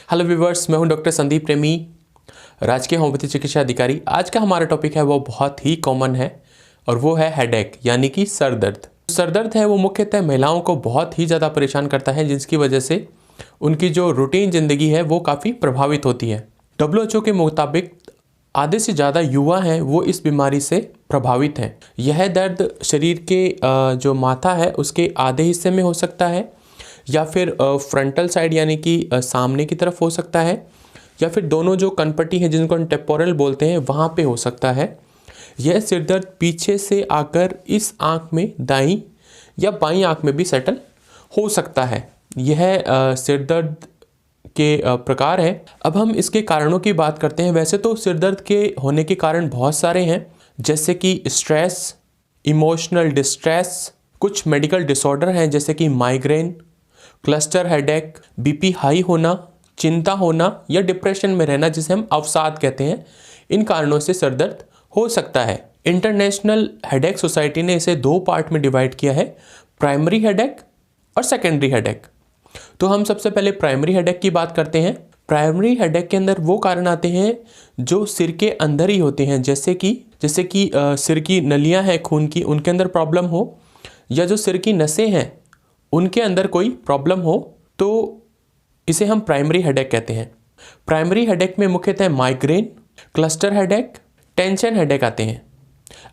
Hello viewers, मैं हूं doctor Sandeep प्रेमी, राजकीय होम्योपैथी चिकित्सा अधिकारी। आज का हमारा टॉपिक है वो बहुत ही कॉमन है और वो है हेडेक यानी कि सर दर्द। सर दर्द है वो मुख्यतः महिलाओं को बहुत ही ज़्यादा परेशान करता है, जिसकी वजह से उनकी जो रूटीन ज़िंदगी है वो काफ़ी प्रभावित होती है। WHO के मुताबिक आधे से ज़्यादा युवा हैं वो इस बीमारी से प्रभावित हैं। यह दर्द शरीर के जो माथा है उसके आधे हिस्से में हो सकता है या फिर फ्रंटल साइड यानी कि सामने की तरफ हो सकता है या फिर दोनों जो कनपट्टी है जिनको हम टेम्पोरल बोलते हैं वहाँ पे हो सकता है। यह सिर दर्द पीछे से आकर इस आँख में दाईं या बाईं आँख में भी सेटल हो सकता है। यह सिर दर्द के प्रकार हैं। अब हम इसके कारणों की बात करते हैं। वैसे तो सिर दर्द के होने के कारण बहुत सारे हैं, जैसे कि स्ट्रेस, इमोशनल डिस्ट्रेस, कुछ मेडिकल डिसऑर्डर हैं जैसे कि migraine, cluster headache, BP high होना, चिंता होना या डिप्रेशन में रहना जिसे हम अवसाद कहते हैं। इन कारणों से सर दर्द हो सकता है। इंटरनेशनल हेडेक सोसाइटी ने इसे 2 पार्ट में डिवाइड किया है, प्राइमरी हेडेक और सेकेंडरी हेडेक। तो हम सबसे पहले प्राइमरी हेडेक की बात करते हैं। प्राइमरी हेडेक के अंदर वो कारण आते हैं जो सिर के अंदर ही होते हैं, जैसे कि सिर की नलियां हैं खून की, उनके अंदर प्रॉब्लम हो, या जो सिर की नसें हैं उनके अंदर कोई प्रॉब्लम हो, तो इसे हम प्राइमरी हेडेक कहते हैं। प्राइमरी हेडेक में मुख्यतः migraine, cluster headache, tension headache आते हैं।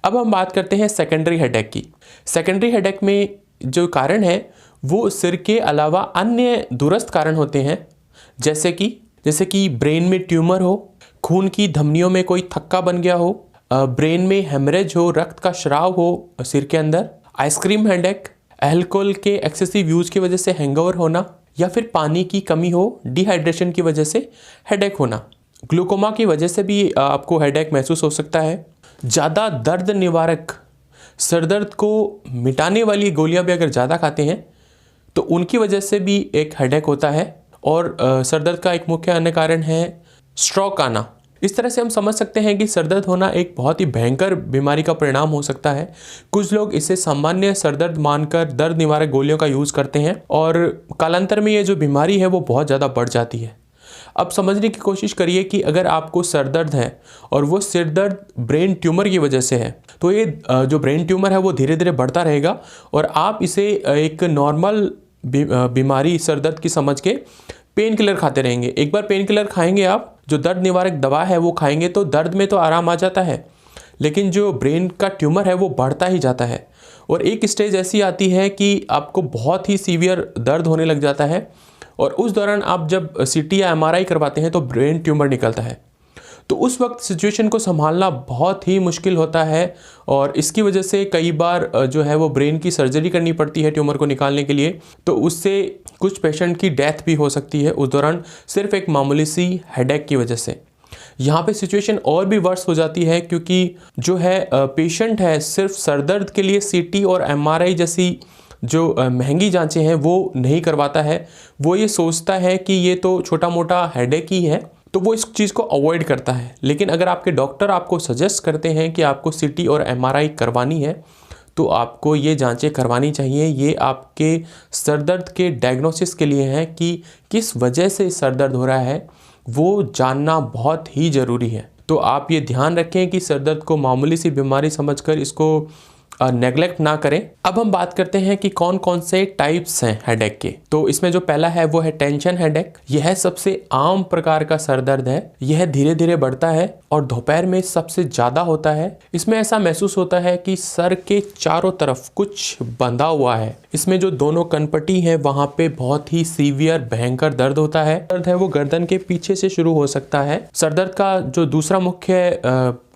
अब हम बात करते हैं सेकेंडरी हेडेक की। सेकेंडरी हेडेक में जो कारण है वो सिर के अलावा अन्य दूरस्थ कारण होते हैं, जैसे कि ब्रेन में ट्यूमर हो, खून की धमनियों में कोई थक्का बन गया हो, ब्रेन में हेमरेज हो, रक्त का स्राव हो सिर के अंदर, आइसक्रीम हेडेक, अल्कोहल के एक्सेसिव यूज की वजह से हैंगओवर होना, या फिर पानी की कमी हो, डिहाइड्रेशन की वजह से हेडेक होना। ग्लूकोमा की वजह से भी आपको हेडेक महसूस हो सकता है। ज़्यादा दर्द निवारक, सर दर्द को मिटाने वाली गोलियां भी अगर ज़्यादा खाते हैं तो उनकी वजह से भी एक हेडेक होता है। और सर दर्द का एक मुख्य अन्य कारण है स्ट्रोक आना। इस तरह से हम समझ सकते हैं कि सर दर्द होना एक बहुत ही भयंकर बीमारी का परिणाम हो सकता है। कुछ लोग इसे सामान्य सर दर्द मानकर दर्द निवारक गोलियों का यूज़ करते हैं और कालांतर में ये जो बीमारी है वो बहुत ज़्यादा बढ़ जाती है। अब समझने की कोशिश करिए कि अगर आपको सर दर्द है और वो सिर दर्द ब्रेन ट्यूमर की वजह से है, तो ये जो ब्रेन ट्यूमर है वो धीरे धीरे बढ़ता रहेगा और आप इसे एक नॉर्मल बीमारी सर दर्द की समझ के पेन किलर खाते रहेंगे। एक बार पेन किलर खाएंगे, आप जो दर्द निवारक दवा है वो खाएंगे तो दर्द में तो आराम आ जाता है, लेकिन जो ब्रेन का ट्यूमर है वो बढ़ता ही जाता है और एक स्टेज ऐसी आती है कि आपको बहुत ही सीवियर दर्द होने लग जाता है और उस दौरान आप जब CT या MRI करवाते हैं तो ब्रेन ट्यूमर निकलता है। तो उस वक्त सिचुएशन को संभालना बहुत ही मुश्किल होता है और इसकी वजह से कई बार जो है वो ब्रेन की सर्जरी करनी पड़ती है ट्यूमर को निकालने के लिए। तो उससे कुछ पेशेंट की डेथ भी हो सकती है उस दौरान, सिर्फ एक मामूली सी हेडेक की वजह से। यहाँ पे सिचुएशन और भी वर्स हो जाती है क्योंकि जो है पेशेंट है सिर्फ सर दर्द के लिए CT और MRI जैसी जो महंगी जांचें हैं वो नहीं करवाता है। वो ये सोचता है कि ये तो छोटा मोटा हेडेक ही है, तो वो इस चीज़ को अवॉइड करता है। लेकिन अगर आपके डॉक्टर आपको सजेस्ट करते हैं कि आपको CT और MRI करवानी है तो आपको ये जांचें करवानी चाहिए। ये आपके सर दर्द के डायग्नोसिस के लिए है कि किस वजह से सर दर्द हो रहा है, वो जानना बहुत ही ज़रूरी है। तो आप ये ध्यान रखें कि सर दर्द को मामूली सी बीमारी समझकर इसको नेगलेक्ट ना करें। अब हम बात करते हैं कि कौन कौन से टाइप्स हैं हेडेक के। तो इसमें जो पहला है वो है टेंशन हेडेक। यह सबसे आम प्रकार का सर दर्द है। यह धीरे धीरे बढ़ता है और दोपहर में सबसे ज़्यादा होता है। इसमें ऐसा महसूस होता है कि सर के चारों तरफ कुछ बंधा हुआ है। इसमें जो दोनों कनपट्टी हैं वहाँ पे बहुत ही सीवियर भयंकर दर्द होता है। दर्द है वो गर्दन के पीछे से शुरू हो सकता है। सर दर्द का जो दूसरा मुख्य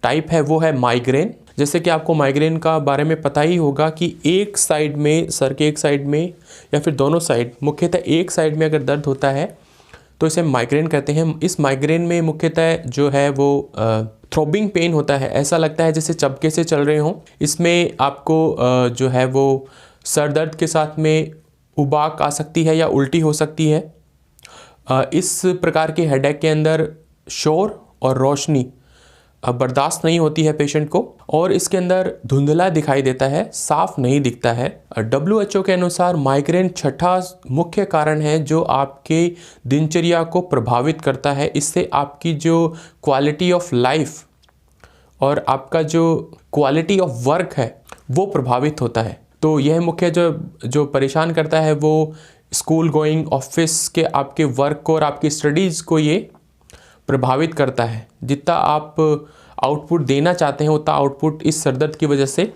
टाइप है वो है माइग्रेन। जैसे कि आपको माइग्रेन का बारे में पता ही होगा कि एक साइड में, सर के एक साइड में या फिर दोनों साइड, मुख्यतः एक साइड में अगर दर्द होता है तो इसे माइग्रेन कहते हैं। इस माइग्रेन में मुख्यतः जो है वो थ्रोबिंग पेन होता है। ऐसा लगता है जैसे चपके से चल रहे हों। इसमें आपको जो है वो सर दर्द के साथ में उबाक आ सकती है या उल्टी हो सकती है। इस प्रकार के हेडेक के अंदर शोर और रोशनी बर्दाश्त नहीं होती है पेशेंट को, और इसके अंदर धुंधला दिखाई देता है, साफ नहीं दिखता है। WHO के अनुसार माइग्रेन छठा मुख्य कारण है जो आपके दिनचर्या को प्रभावित करता है। इससे आपकी जो क्वालिटी ऑफ लाइफ और आपका जो क्वालिटी ऑफ वर्क है वो प्रभावित होता है। तो यह मुख्य जो परेशान करता है वो स्कूल गोइंग, ऑफिस के आपके वर्क को और आपकी स्टडीज़ को ये प्रभावित करता है। जितना आप आउटपुट देना चाहते हैं उतना आउटपुट इस सरदर्द की वजह से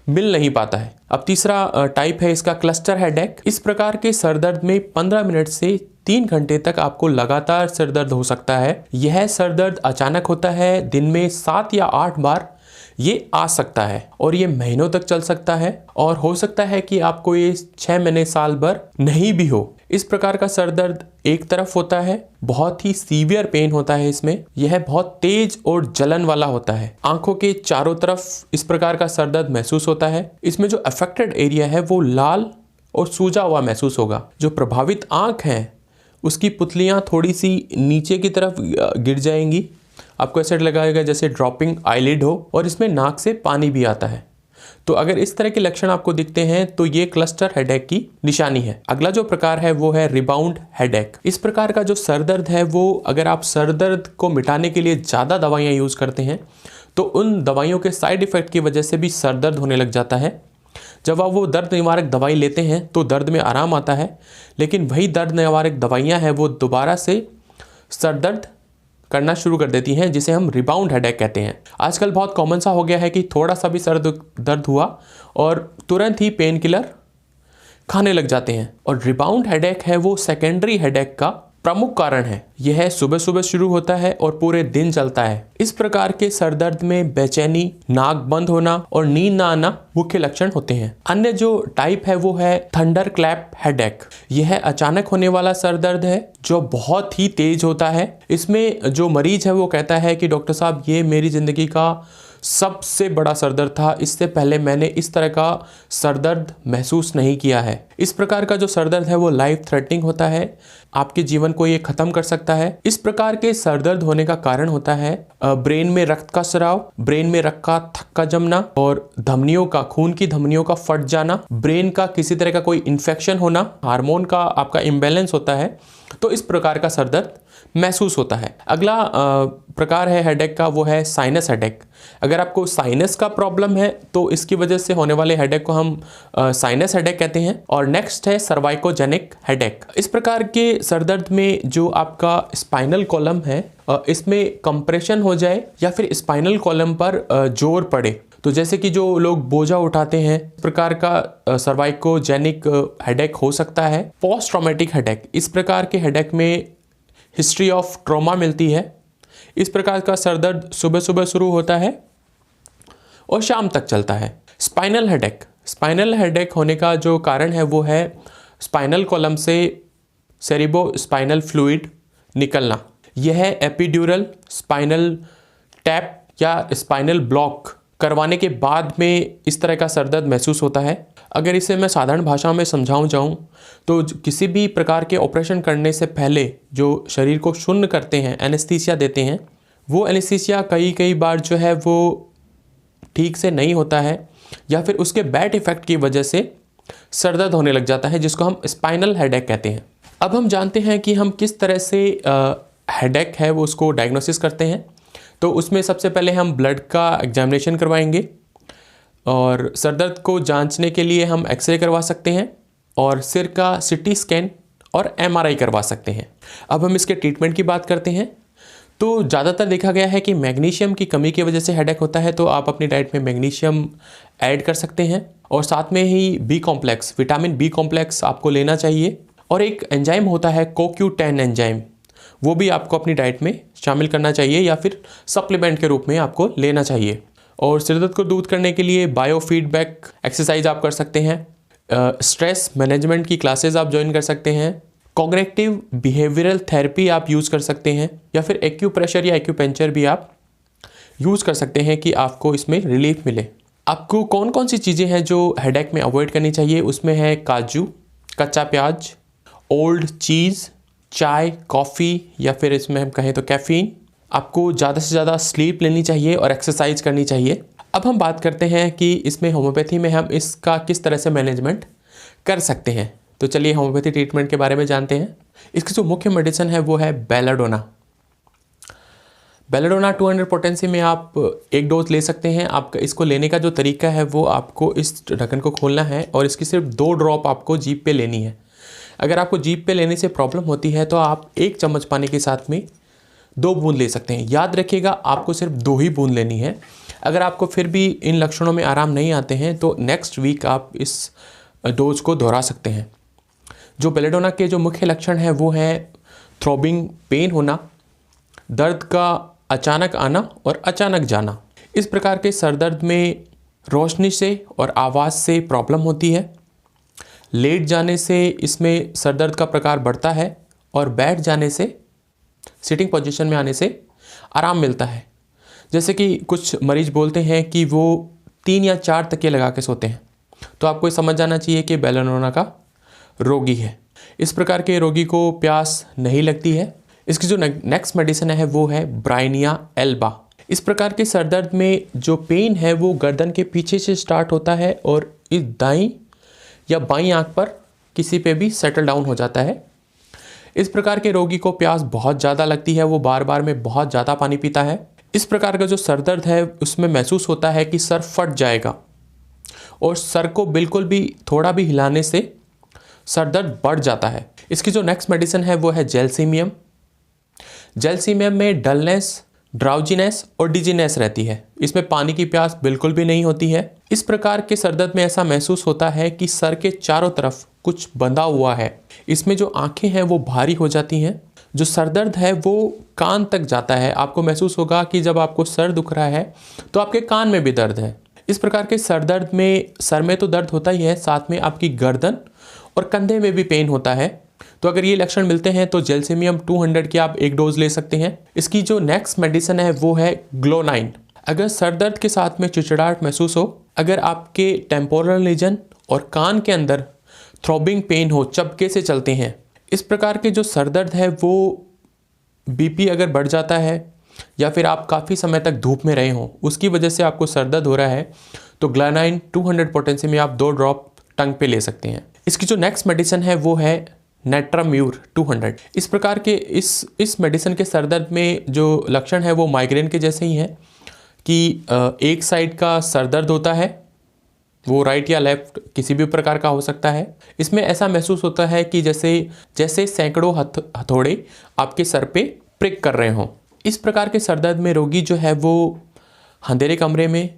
मिल नहीं पाता है। अब तीसरा टाइप है इसका क्लस्टर हेडेक। इस प्रकार के सरदर्द में 15 मिनट से 3 घंटे तक आपको लगातार सरदर्द हो सकता है। यह सरदर्द अचानक होता है, दिन में 7 या 8 बार ये आ सकता है और ये महीनों तक चल सकता है, और हो सकता है कि आपको ये 6 महीने साल भर नहीं भी हो। इस प्रकार का सरदर्द एक तरफ होता है, बहुत ही सीवियर पेन होता है इसमें। यह बहुत तेज और जलन वाला होता है। आंखों के चारों तरफ इस प्रकार का सरदर्द महसूस होता है। इसमें जो अफेक्टेड एरिया है वो लाल और सूजा हुआ महसूस होगा। जो प्रभावित आंख है उसकी पुतलियां थोड़ी सी नीचे की तरफ गिर जाएंगी, आपको ऐसा लगाएगा जैसे ड्रॉपिंग आईलिड हो, और इसमें नाक से पानी भी आता है। तो अगर इस तरह के लक्षण आपको दिखते हैं तो ये क्लस्टर हेडेक की निशानी है। अगला जो प्रकार है वो है रिबाउंड हेडेक। इस प्रकार का जो सरदर्द है वो अगर आप सरदर्द को मिटाने के लिए ज़्यादा दवाइयाँ यूज़ करते हैं तो उन दवाइयों के साइड इफ़ेक्ट की वजह से भी सरदर्द होने लग जाता है। जब आप वो दर्द निवारक दवाई लेते हैं तो दर्द में आराम आता है, लेकिन वही दर्द निवारक दवाइयाँ हैं वो दोबारा से सरदर्द करना शुरू कर देती हैं, जिसे हम रिबाउंड हेडेक कहते हैं। आजकल बहुत कॉमन सा हो गया है कि थोड़ा सा भी सर दर्द हुआ और तुरंत ही पेन किलर खाने लग जाते हैं। और रिबाउंड हेडेक है वो सेकेंडरी हेडेक का प्रमुख कारण है। यह सुबह सुबह शुरू होता है और पूरे दिन चलता है। इस प्रकार के सरदर्द में बेचैनी, नाक बंद होना और नींद ना आना मुख्य लक्षण होते हैं। अन्य जो टाइप है वो है थंडर क्लैप हेडेक। यह अचानक होने वाला सरदर्द है जो बहुत ही तेज होता है। इसमें जो मरीज है वो कहता है कि डॉक्टर साहब ये मेरी जिंदगी का सबसे बड़ा सरदर्द था, इससे पहले मैंने इस तरह का सरदर्द महसूस नहीं किया है। इस प्रकार का जो सरदर्द है वो लाइफ थ्रेटनिंग होता है, आपके जीवन को ये खत्म कर सकता है। इस प्रकार के सरदर्द होने का कारण होता है ब्रेन में रक्त का स्राव, ब्रेन में रक्त का थक्का जमना और धमनियों का, खून की धमनियों का फट जाना, ब्रेन का किसी तरह का कोई इन्फेक्शन होना, हार्मोन का आपका इम्बैलेंस होता है, तो इस प्रकार का सरदर्द महसूस होता है। अगला प्रकार है हेडेक का, वो है साइनस हेडेक। अगर आपको साइनस का प्रॉब्लम है तो इसकी वजह से होने वाले हेडेक को हम साइनस हेडेक कहते हैं। और नेक्स्ट है सर्वाइकोजेनिक हेडेक। इस प्रकार के सरदर्द में जो आपका स्पाइनल कॉलम है इसमें कंप्रेशन हो जाए या फिर स्पाइनल कॉलम पर जोर पड़े, तो जैसे कि जो लोग बोझा उठाते हैं, इस प्रकार का सर्वाइकोजेनिक हेडेक हो सकता है। पोस्ट ट्रॉमेटिक हेडेक, इस प्रकार के हेडेक में हिस्ट्री ऑफ ट्रॉमा मिलती है। इस प्रकार का सरदर्द सुबह सुबह शुरू होता है और शाम तक चलता है। स्पाइनल हेडेक, स्पाइनल हेडेक होने का जो कारण है वो है स्पाइनल कॉलम से सेरिब्रो स्पाइनल फ्लूइड निकलना। यह एपिड्यूरल स्पाइनल टैप या स्पाइनल ब्लॉक करवाने के बाद में इस तरह का सरदर्द महसूस होता है। अगर इसे मैं साधारण भाषा में समझाऊं जाऊं तो किसी भी प्रकार के ऑपरेशन करने से पहले जो शरीर को शून्य करते हैं, एनेस्थीसिया देते हैं, वो एनेस्थीसिया कई बार जो है वो ठीक से नहीं होता है या फिर उसके बैड इफेक्ट की वजह से सरदर्द होने लग जाता है, जिसको हम स्पाइनल हेडेक कहते हैं। अब हम जानते हैं कि हम किस तरह से हेडेक है वो उसको डायग्नोसिस करते हैं। तो उसमें सबसे पहले हम ब्लड का एग्जामिनेशन करवाएंगे और सरदर्द को जांचने के लिए हम एक्सरे करवा सकते हैं और सिर का सीटी स्कैन और एमआरआई करवा सकते हैं। अब हम इसके ट्रीटमेंट की बात करते हैं। तो ज़्यादातर देखा गया है कि मैग्नीशियम की कमी की वजह से हेडेक होता है, तो आप अपनी डाइट में मैग्नीशियम ऐड कर सकते हैं और साथ में ही B complex, vitamin B complex आपको लेना चाहिए। और एक एंजाइम होता है CoQ10 एंजाइम, वो भी आपको अपनी डाइट में शामिल करना चाहिए या फिर सप्लीमेंट के रूप में आपको लेना चाहिए। और सिरदर्द को दूर करने के लिए बायोफीडबैक एक्सरसाइज आप कर सकते हैं, स्ट्रेस मैनेजमेंट की क्लासेस आप ज्वाइन कर सकते हैं, कॉग्निटिव बिहेवियरल थेरेपी आप यूज़ कर सकते हैं या फिर एक्यूप्रेशर या एक्यूपेंचर भी आप यूज़ कर सकते हैं कि आपको इसमें रिलीफ मिले। आपको कौन कौन सी चीज़ें हैं जो हेडेक में अवॉइड करनी चाहिए, उसमें है काजू, कच्चा प्याज, ओल्ड चीज़, चाय, कॉफ़ी या फिर इसमें हम कहें तो कैफ़ीन, आपको ज़्यादा से ज़्यादा स्लीप लेनी चाहिए और एक्सरसाइज करनी चाहिए। अब हम बात करते हैं कि इसमें होम्योपैथी में हम इसका किस तरह से मैनेजमेंट कर सकते हैं। तो चलिए होम्योपैथी ट्रीटमेंट के बारे में जानते हैं। इसकी जो मुख्य मेडिसिन है वो है बेलाडोना। बेलाडोना 200 पोटेंसी में आप एक डोज ले सकते हैं। आपका इसको लेने का जो तरीका है वो आपको इस ढक्कन को खोलना है और इसकी सिर्फ 2 ड्रॉप आपको जीभ पे लेनी है। अगर आपको जीभ पे लेने से प्रॉब्लम होती है तो आप 1 चम्मच पानी के साथ में 2 बूंद ले सकते हैं। याद रखिएगा आपको सिर्फ 2 ही बूंद लेनी है। अगर आपको फिर भी इन लक्षणों में आराम नहीं आते हैं तो नेक्स्ट वीक आप इस डोज को दोहरा सकते हैं। जो बेलाडोना के जो मुख्य लक्षण हैं वो हैं थ्रोबिंग पेन होना, दर्द का अचानक आना और अचानक जाना। इस प्रकार के सर दर्द में रोशनी से और आवाज़ से प्रॉब्लम होती है। लेट जाने से इसमें सर दर्द का प्रकार बढ़ता है और बैठ जाने से, सिटिंग पोजीशन में आने से आराम मिलता है। जैसे कि कुछ मरीज बोलते हैं कि वो 3 या 4 तकिए लगा के सोते हैं, तो आपको समझ जाना चाहिए कि बेलाडोना का रोगी है। इस प्रकार के रोगी को प्यास नहीं लगती है। इसकी जो नेक्स्ट मेडिसिन है वो है ब्राइनिया एल्बा। इस प्रकार के सर दर्द में जो पेन है वो गर्दन के पीछे से स्टार्ट होता है और इस दाईं या बाईं आंख पर किसी पे भी सेटल डाउन हो जाता है। इस प्रकार के रोगी को प्यास बहुत ज़्यादा लगती है, वो बार बार में बहुत ज़्यादा पानी पीता है। इस प्रकार का जो सर दर्द है उसमें महसूस होता है कि सर फट जाएगा और सर को बिल्कुल भी थोड़ा भी हिलाने से सर दर्द बढ़ जाता है। इसकी जो नेक्स्ट मेडिसिन है वो है जेलसीमियम। जेलसीमियम में डलनेस, ड्राउजीनेस और डिजीनेस रहती है। इसमें पानी की प्यास बिल्कुल भी नहीं होती है। इस प्रकार के सर दर्द में ऐसा महसूस होता है कि सर के चारों तरफ कुछ बंधा हुआ है। इसमें जो आंखें हैं वो भारी हो जाती हैं। जो सर दर्द है वो कान तक जाता है। आपको महसूस होगा कि जब आपको सर दुख रहा है तो आपके कान में भी दर्द है। इस प्रकार के सर दर्द में सर में तो दर्द होता ही है, साथ में आपकी गर्दन और कंधे में भी पेन होता है। तो अगर ये लक्षण मिलते हैं तो जेलसीमियम 200 की आप एक डोज ले सकते हैं। इसकी जो नेक्स्ट मेडिसिन है वो है ग्लोनाइन। अगर सर दर्द के साथ में चिड़चिड़ाहट महसूस हो, अगर आपके टेम्पोरल रीजन और कान के अंदर थ्रोबिंग पेन हो, चपके से चलते हैं, इस प्रकार के जो सर दर्द है वो बीपी अगर बढ़ जाता है या फिर आप काफ़ी समय तक धूप में रहे हों, उसकी वजह से आपको सर दर्द हो रहा है, तो ग्लोनाइन 200 पोटेंसी में आप 2 ड्रॉप टंग पे ले सकते हैं। इसकी जो नेक्स्ट मेडिसिन है वो है नेट्राम्यूर 200। इस प्रकार के इस मेडिसिन के सर दर्द में जो लक्षण है वो माइग्रेन के जैसे ही है कि एक साइड का सर दर्द होता है, वो राइट या लेफ्ट किसी भी प्रकार का हो सकता है। इसमें ऐसा महसूस होता है कि जैसे सैकड़ों हथौड़े आपके सर पे प्रिक कर रहे हों। इस प्रकार के सर दर्द में रोगी जो है वो अंधेरे कमरे में,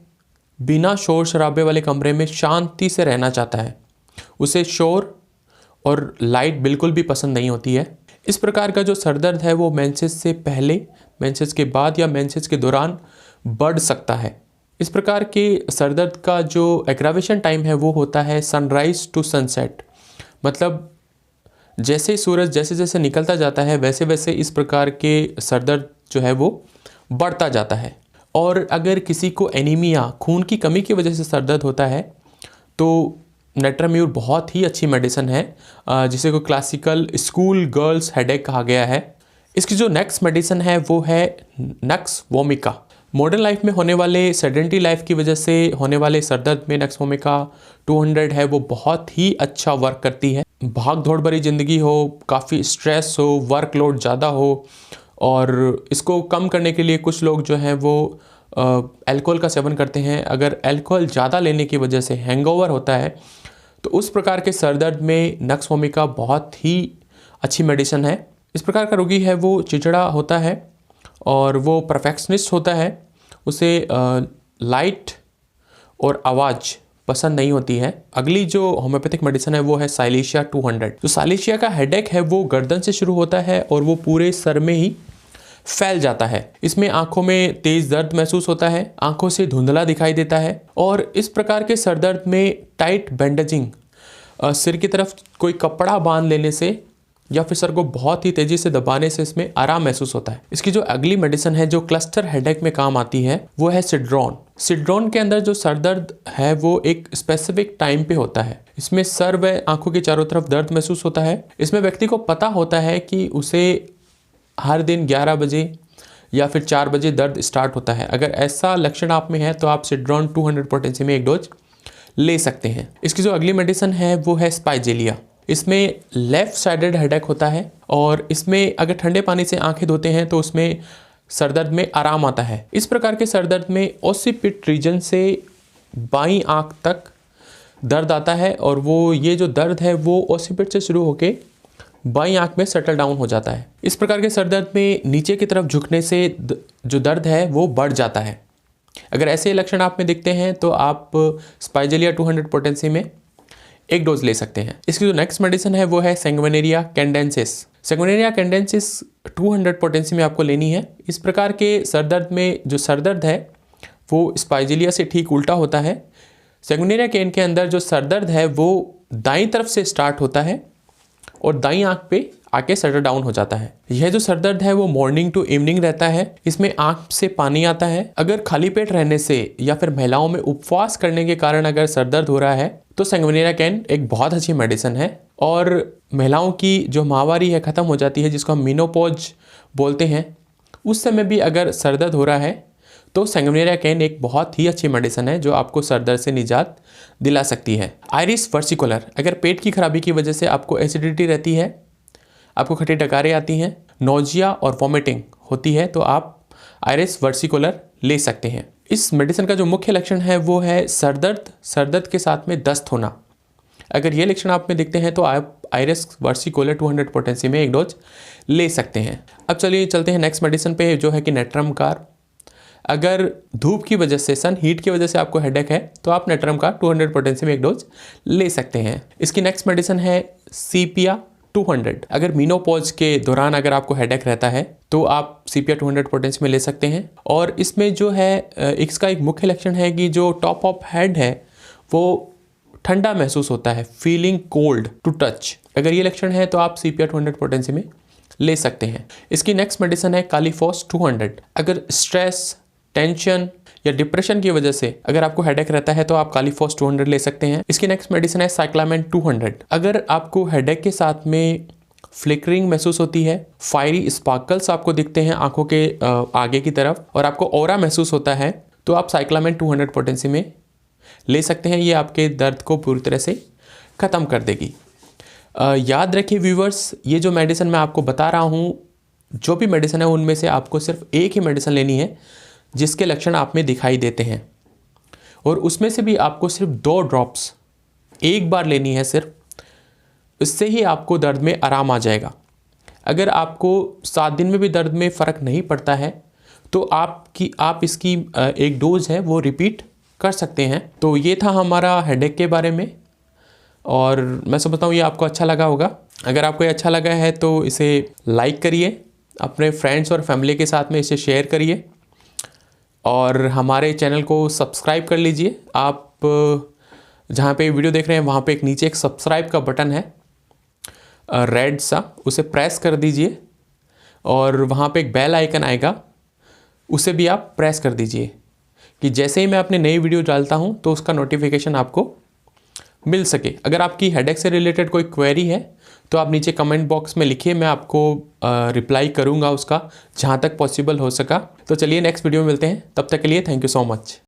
बिना शोर शराबे वाले कमरे में शांति से रहना चाहता है। उसे शोर और लाइट बिल्कुल भी पसंद नहीं होती है। इस प्रकार का जो सर दर्द है वो मेंसेस से पहले, मेंसेस के बाद या मेंसेस के दौरान बढ़ सकता है। इस प्रकार के सर दर्द का जो एग्रावेशन टाइम है वो होता है सनराइज टू सनसेट। मतलब जैसे सूरज जैसे जैसे निकलता जाता है वैसे वैसे इस प्रकार के सर दर्द जो है वो बढ़ता जाता है। और अगर किसी को एनीमिया, खून की कमी की वजह से सर दर्द होता है तो नेट्राम्यूर बहुत ही अच्छी मेडिसिन है, जिसे को क्लासिकल स्कूल गर्ल्स हेडेक कहा गया है। इसकी जो नेक्स्ट मेडिसिन है वो है नक्स वोमिका। मॉडर्न लाइफ में होने वाले सेडेंटरी लाइफ की वजह से होने वाले सर दर्द में नक्स वोमिका 200 है वो बहुत ही अच्छा वर्क करती है। भाग दौड़ भरी ज़िंदगी हो, काफ़ी स्ट्रेस हो, वर्कलोड ज़्यादा हो, और इसको कम करने के लिए कुछ लोग जो हैं वो अल्कोहल का सेवन करते हैं। अगर अल्कोहल ज़्यादा लेने की वजह से हैंगओवर होता है तो उस प्रकार के सर दर्द में नक्स वोमिका बहुत ही अच्छी मेडिसिन है। इस प्रकार का रोगी है वो चिड़चिड़ा होता है और वो परफेक्शनिस्ट होता है। उसे लाइट और आवाज़ पसंद नहीं होती है। अगली जो होम्योपैथिक मेडिसिन है वो है साइलेशिया 200। जो साइलेशिया का हेडेक है वो गर्दन से शुरू होता है और वो पूरे सर में ही फैल जाता है। इसमें आंखों में तेज दर्द महसूस होता है, आंखों से धुंधला दिखाई देता है। और इस प्रकार के सर दर्द में टाइट बैंडेजिंग, सिर की तरफ कोई कपड़ा बांध लेने से या फिर सर को बहुत ही तेजी से दबाने से इसमें आराम महसूस होता है। इसकी जो अगली मेडिसिन है जो क्लस्टर हेडेक में काम आती है वो है सिड्रोन। सिड्रोन के अंदर जो सर दर्द है वो एक स्पेसिफिक टाइम पे होता है। इसमें सर व आंखों के चारों तरफ दर्द महसूस होता है। इसमें व्यक्ति को पता होता है कि उसे हर दिन 11 बजे या फिर 4 बजे दर्द स्टार्ट होता है। अगर ऐसा लक्षण आप में है तो आप सिड्रॉन 200 पोटेंसी में एक डोज ले सकते हैं। इसकी जो अगली मेडिसिन है वो है स्पाइजेलिया। इसमें लेफ्ट साइडेड हेडेक होता है और इसमें अगर ठंडे पानी से आंखें धोते हैं तो उसमें सरदर्द में आराम आता है। इस प्रकार के सरदर्द में ओसिपिट रीजन से बाईं आंख तक दर्द आता है और ये जो दर्द है वो ओसिपिट से शुरू होके बाईं आंख में सेटल डाउन हो जाता है। इस प्रकार के सरदर्द में नीचे की तरफ झुकने से जो दर्द है वो बढ़ जाता है। अगर ऐसे लक्षण आप में दिखते हैं तो आप स्पाइजेलिया 200 पोटेंसी में एक डोज ले सकते हैं। इसकी जो नेक्स्ट मेडिसिन है वो है सैंगविनेरिया कैंडेंसिस। सैंगविनेरिया कैंडेंसिस 200 पोटेंसी में आपको लेनी है। इस प्रकार के सरदर्द में जो सरदर्द है वो स्पाइजेलिया से ठीक उल्टा होता है। सैंगविनेरिया कैन के अंदर जो सरदर्द है वो दाईं तरफ से स्टार्ट होता है और दाईं आंख पे आके सेटल डाउन हो जाता है। यह जो सरदर्द है वो मॉर्निंग टू इवनिंग रहता है। इसमें आंख से पानी आता है। अगर खाली पेट रहने से या फिर महिलाओं में उपवास करने के कारण अगर सरदर्द हो रहा है तो सैंगविनेरिया कैन एक बहुत अच्छी मेडिसिन है। और महिलाओं की जो माहवारी है ख़त्म हो जाती है, जिसको हम मेनोपॉज बोलते हैं, उस समय भी अगर सरदर्द हो रहा है तो सैंगविनेरिया कैन एक बहुत ही अच्छी मेडिसिन है जो आपको सरदर्द से निजात दिला सकती है। आइरिस वर्सिकुलर, अगर पेट की खराबी की वजह से आपको एसिडिटी रहती है, आपको खट्टी डकारें आती हैं, नोजिया और वॉमिटिंग होती है तो आप आइरिस वर्सिकुलर ले सकते हैं। इस मेडिसिन का जो मुख्य लक्षण है वो है सरदर्द के साथ में दस्त होना। अगर ये लक्षण आप में दिखते हैं तो आप आइरिस वर्सिकुलर 200 पोटेंसी में एक डोज ले सकते हैं। अब चलिए चलते हैं नेक्स्ट मेडिसिन पे जो है कि नेट्रम कार। अगर धूप की वजह से, सन हीट की वजह से आपको हेडेक है तो आप नेट्रम का 200 पोटेंसी में एक डोज ले सकते हैं। इसकी नेक्स्ट मेडिसिन है सीपिया 200। अगर मीनोपॉज के दौरान अगर आपको हेडेक रहता है तो आप सीपिया 200 पोटेंसी में ले सकते हैं। और इसमें जो है इसका एक मुख्य लक्षण है कि जो टॉप ऑफ हेड है वो ठंडा महसूस होता है, फीलिंग कोल्ड टू टच। अगर ये लक्षण है तो आप सीपिया 200 पोटेंसी में ले सकते हैं। इसकी नेक्स्ट मेडिसिन है कालीफॉस 200। अगर स्ट्रेस, टेंशन या डिप्रेशन की वजह से अगर आपको हेडेक रहता है तो आप कालीफॉस 200 ले सकते हैं। इसकी नेक्स्ट मेडिसिन है साइक्लामेन 200। अगर आपको हेडेक के साथ में फ्लिकरिंग महसूस होती है, फायरी स्पार्कल्स आपको दिखते हैं आंखों के आगे की तरफ और आपको ऑरा महसूस होता है तो आप साइक्लामेन 200 पोटेंसी में ले सकते हैं। ये आपके दर्द को पूरी तरह से ख़त्म कर देगी। याद रखिए व्यूवर्स, ये जो मेडिसिन मैं आपको बता रहा हूँ, जो भी मेडिसिन है उनमें से आपको सिर्फ एक ही मेडिसिन लेनी है जिसके लक्षण आप में दिखाई देते हैं और उसमें से भी आपको सिर्फ 2 ड्रॉप्स एक बार लेनी है सिर्फ। इससे ही आपको दर्द में आराम आ जाएगा। अगर आपको 7 दिन में भी दर्द में फ़र्क नहीं पड़ता है तो आप इसकी एक डोज है वो रिपीट कर सकते हैं। तो ये था हमारा हेडेक के बारे में और मैं समझता हूँ ये आपको अच्छा लगा होगा। अगर आपको ये अच्छा लगा है तो इसे लाइक करिए, अपने फ्रेंड्स और फैमिली के साथ में इसे शेयर करिए और हमारे चैनल को सब्सक्राइब कर लीजिए। आप जहाँ पे वीडियो देख रहे हैं वहाँ पे एक नीचे एक सब्सक्राइब का बटन है रेड सा, उसे प्रेस कर दीजिए और वहाँ पे एक बेल आइकन आएगा, उसे भी आप प्रेस कर दीजिए कि जैसे ही मैं अपने नई वीडियो डालता हूँ तो उसका नोटिफिकेशन आपको मिल सके। अगर आपकी हेडेक से रिलेटेड कोई क्वेरी है तो आप नीचे कमेंट बॉक्स में लिखिए, मैं आपको रिप्लाई करूँगा उसका जहाँ तक पॉसिबल हो सका। तो चलिए नेक्स्ट वीडियो में मिलते हैं, तब तक के लिए थैंक यू सो मच।